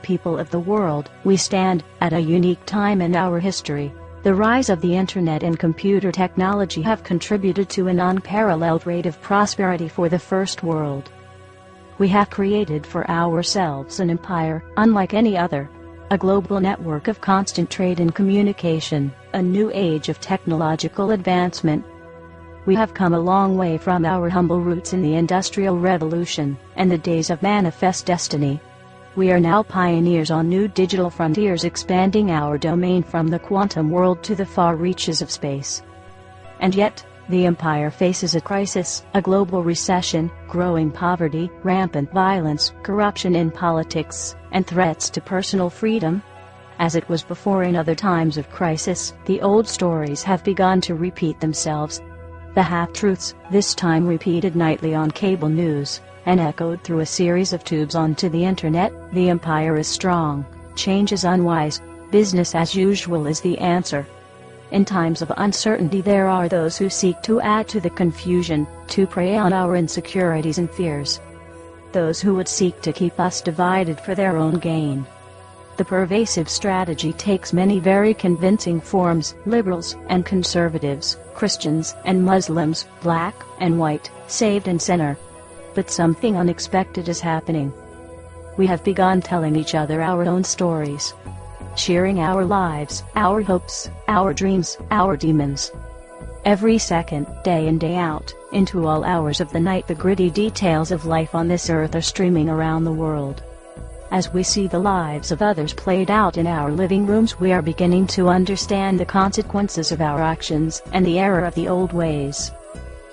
people of the world, we stand at a unique time in our history. The rise of the internet and computer technology have contributed to an unparalleled rate of prosperity for the first world. We have created for ourselves an empire unlike any other, a global network of constant trade and communication, a new age of technological advancement. We have come a long way from our humble roots in the Industrial Revolution and the days of manifest destiny. We are now pioneers on new digital frontiers, expanding our domain from the quantum world to the far reaches of space. And yet, the empire faces a crisis, a global recession, growing poverty, rampant violence, corruption in politics, and threats to personal freedom. As it was before in other times of crisis, the old stories have begun to repeat themselves. The half-truths, this time repeated nightly on cable news, and echoed through a series of tubes onto the internet. The empire is strong, change is unwise, business as usual is the answer. In times of uncertainty there are those who seek to add to the confusion, to prey on our insecurities and fears. Those who would seek to keep us divided for their own gain. The pervasive strategy takes many very convincing forms: liberals and conservatives, Christians and Muslims, black and white, saved and sinner. But something unexpected is happening. We have begun telling each other our own stories, sharing our lives, our hopes, our dreams, our demons. Every second, day in day out, into all hours of the night, the gritty details of life on this earth are streaming around the world. As we see the lives of others played out in our living rooms, we are beginning to understand the consequences of our actions and the error of the old ways.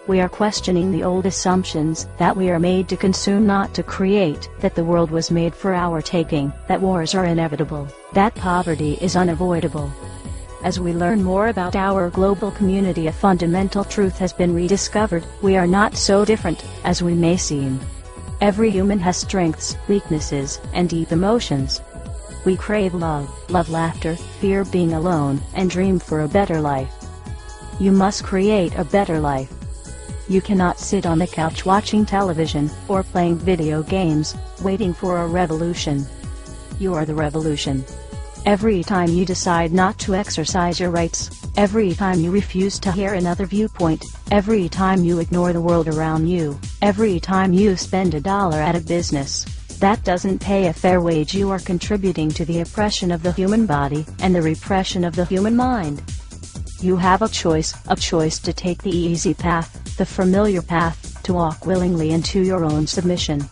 We are questioning the old assumptions that we are made to consume, not to create, that the world was made for our taking, that wars are inevitable, that poverty is unavoidable. As we learn more about our global community, a fundamental truth has been rediscovered: we are not so different as we may seem. Every human has strengths, weaknesses, and deep emotions. We crave love, laughter, fear being alone, and dream for a better life. You must create a better life. You cannot sit on the couch watching television, or playing video games, waiting for a revolution. You are the revolution. Every time you decide not to exercise your rights, every time you refuse to hear another viewpoint, every time you ignore the world around you, every time you spend $1 at a business that doesn't pay a fair wage, you are contributing to the oppression of the human body and the repression of the human mind. You have a choice to take the easy path, the familiar path, to walk willingly into your own submission.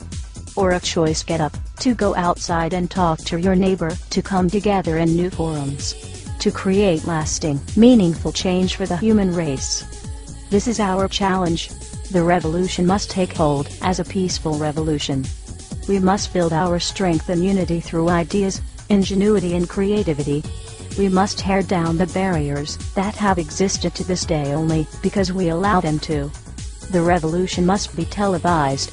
Or a choice: get up, to go outside and talk to your neighbor, to come together in new forums, to create lasting, meaningful change for the human race. This is our challenge. The revolution must take hold as a peaceful revolution. We must build our strength and unity through ideas, ingenuity and creativity. We must tear down the barriers that have existed to this day only because we allow them to. The revolution must be televised.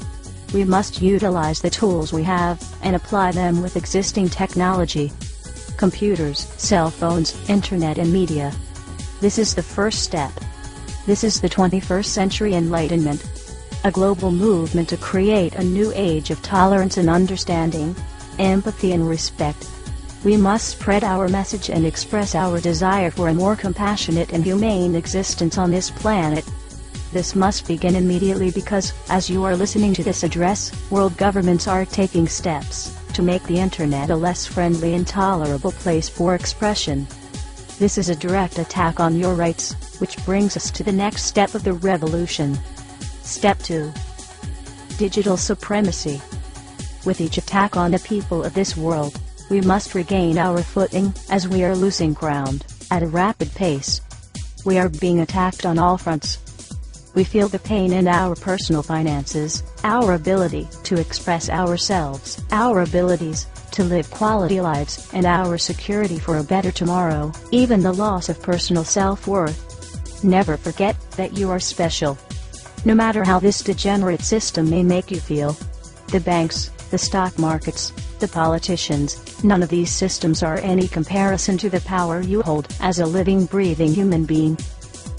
We must utilize the tools we have and apply them with existing technology. Computers, cell phones, internet and media. This is the first step. This is the 21st century enlightenment. A global movement to create a new age of tolerance and understanding, empathy and respect. We must spread our message and express our desire for a more compassionate and humane existence on this planet. This must begin immediately because, as you are listening to this address, world governments are taking steps to make the internet a less friendly and tolerable place for expression. This is a direct attack on your rights, which brings us to the next step of the revolution. Step 2. Digital supremacy. With each attack on the people of this world, we must regain our footing, as we are losing ground at a rapid pace. We are being attacked on all fronts. We feel the pain in our personal finances, our ability to express ourselves, our abilities to live quality lives, and our security for a better tomorrow, even the loss of personal self-worth. Never forget that you are special. No matter how this degenerate system may make you feel. The banks, the stock markets, the politicians, none of these systems are any comparison to the power you hold as a living, breathing human being.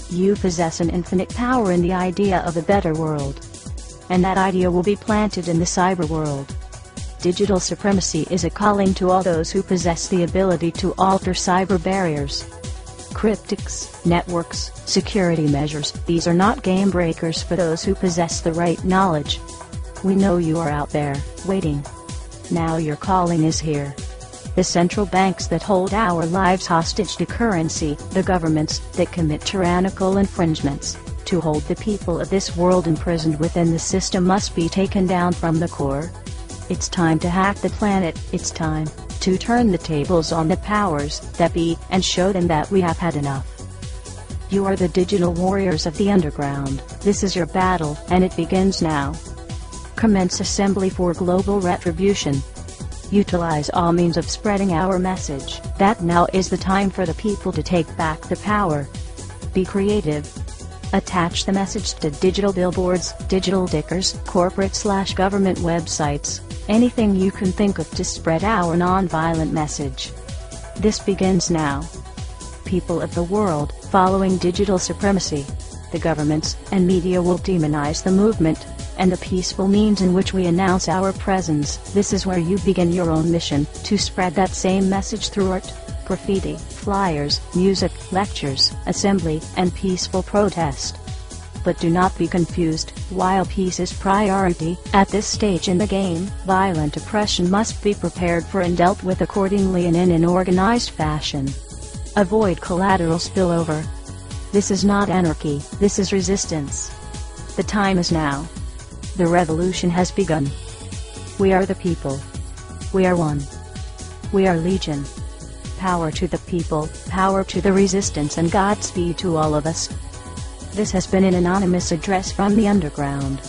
You possess an infinite power in the idea of a better world. And that idea will be planted in the cyber world. Digital supremacy is a calling to all those who possess the ability to alter cyber barriers. Cryptics, networks, security measures, these are not game breakers for those who possess the right knowledge. We know you are out there, waiting. Now your calling is here. The central banks that hold our lives hostage to currency, the governments that commit tyrannical infringements, to hold the people of this world imprisoned within the system must be taken down from the core. It's time to hack the planet, it's time to turn the tables on the powers that be, and show them that we have had enough. You are the digital warriors of the underground, this is your battle, and it begins now. Commence assembly for global retribution. Utilize all means of spreading our message, that now is the time for the people to take back the power. Be creative. Attach the message to digital billboards, digital tickers, corporate/government websites, anything you can think of to spread our non-violent message. This begins now. People of the world, following digital supremacy, the governments and media will demonize the movement and the peaceful means in which we announce our presence. This is where you begin your own mission, to spread that same message through art, graffiti, flyers, music, lectures, assembly, and peaceful protest. But do not be confused, while peace is priority, at this stage in the game, violent oppression must be prepared for and dealt with accordingly and in an organized fashion. Avoid collateral spillover. This is not anarchy, this is resistance. The time is now. The revolution has begun. We are the people. We are one. We are legion. Power to the people, power to the resistance, and Godspeed to all of us. This has been an anonymous address from the underground.